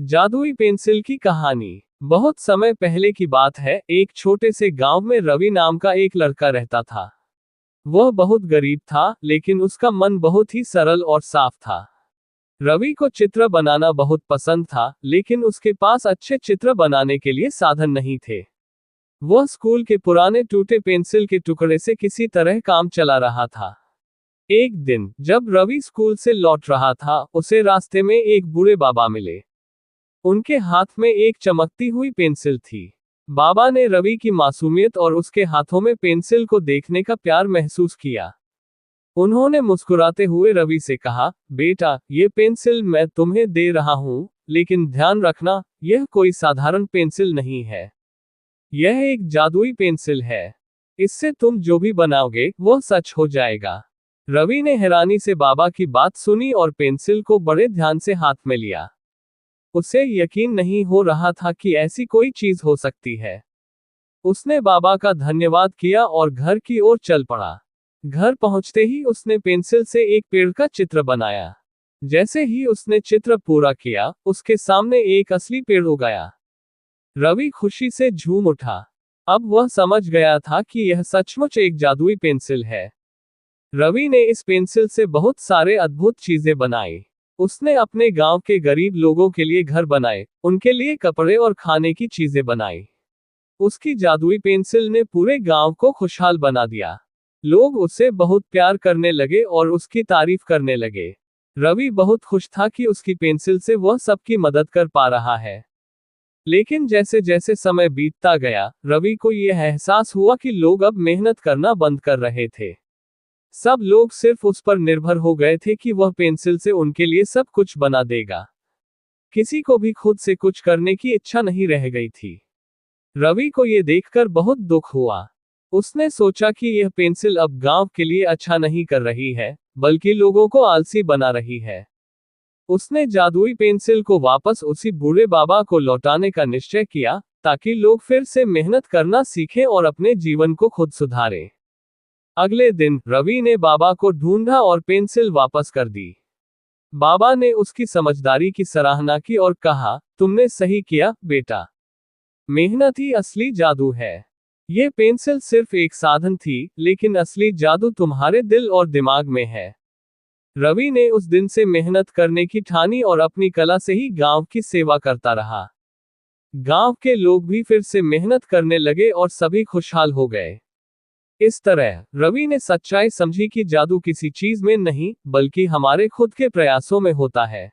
जादुई पेंसिल की कहानी। बहुत समय पहले की बात है। एक छोटे से गांव में रवि नाम का एक लड़का रहता था। वह बहुत गरीब था, लेकिन उसका मन बहुत ही सरल और साफ था। रवि को चित्र बनाना बहुत पसंद था, लेकिन उसके पास अच्छे चित्र बनाने के लिए साधन नहीं थे। वह स्कूल के पुराने टूटे पेंसिल के टुकड़े से किसी तरह काम चला रहा था। एक दिन जब रवि स्कूल से लौट रहा था, उसे रास्ते में एक बूढ़े बाबा मिले। उनके हाथ में एक चमकती हुई पेंसिल थी। बाबा ने रवि की मासूमियत और उसके हाथों में पेंसिल को देखने का प्यार महसूस किया। उन्होंने मुस्कुराते हुए रवि से कहा, बेटा, ये पेंसिल मैं तुम्हें दे रहा हूं, लेकिन ध्यान रखना, यह कोई साधारण पेंसिल नहीं है। यह एक जादुई पेंसिल है। इससे तुम जो भी बनाओगे, वह सच हो जाएगा। रवि ने हैरानी से बाबा की बात सुनी और पेंसिल को बड़े ध्यान से हाथ में लिया। उसे यकीन नहीं हो रहा था कि ऐसी कोई चीज हो सकती है। उसने बाबा का धन्यवाद किया और घर की ओर चल पड़ा। घर पहुंचते ही उसने पेंसिल से एक पेड़ का चित्र बनाया। जैसे ही उसने चित्र पूरा किया, उसके सामने एक असली पेड़ उगाया। रवि खुशी से झूम उठा। अब वह समझ गया था कि यह सचमुच एक जादुई पेंसिल है। रवि ने इस पेंसिल से बहुत सारे अद्भुत चीजें बनाई। उसने अपने गांव के गरीब लोगों के लिए घर बनाए, उनके लिए कपड़े और खाने की चीजें बनाई। उसकी जादुई पेंसिल ने पूरे गांव को खुशहाल बना दिया। लोग उसे बहुत प्यार करने लगे और उसकी तारीफ करने लगे। रवि बहुत खुश था कि उसकी पेंसिल से वह सबकी मदद कर पा रहा है। लेकिन जैसे जैसे समय बीतता गया, रवि को यह एहसास हुआ कि लोग अब मेहनत करना बंद कर रहे थे। सब लोग सिर्फ उस पर निर्भर हो गए थे कि वह पेंसिल से उनके लिए सब कुछ बना देगा। किसी को भी खुद से कुछ करने की इच्छा नहीं रह गई थी। रवि को यह देखकर बहुत दुख हुआ। उसने सोचा कि यह पेंसिल अब गांव के लिए अच्छा नहीं कर रही है, बल्कि लोगों को आलसी बना रही है। उसने जादुई पेंसिल को वापस उसी बूढ़े बाबा को लौटाने का निश्चय किया, ताकि लोग फिर से मेहनत करना सीखें और अपने जीवन को खुद सुधारें। अगले दिन रवि ने बाबा को ढूंढा और पेंसिल वापस कर दी। बाबा ने उसकी समझदारी की सराहना की और कहा, तुमने सही किया, बेटा। मेहनत ही असली जादू है। ये पेंसिल सिर्फ एक साधन थी, लेकिन असली जादू तुम्हारे दिल और दिमाग में है। रवि ने उस दिन से मेहनत करने की ठानी और अपनी कला से ही गांव की सेवा करता रहा। गांव के लोग भी फिर से मेहनत करने लगे और सभी खुशहाल हो गए। इस तरह रवि ने सच्चाई समझी कि जादू किसी चीज में नहीं, बल्कि हमारे खुद के प्रयासों में होता है।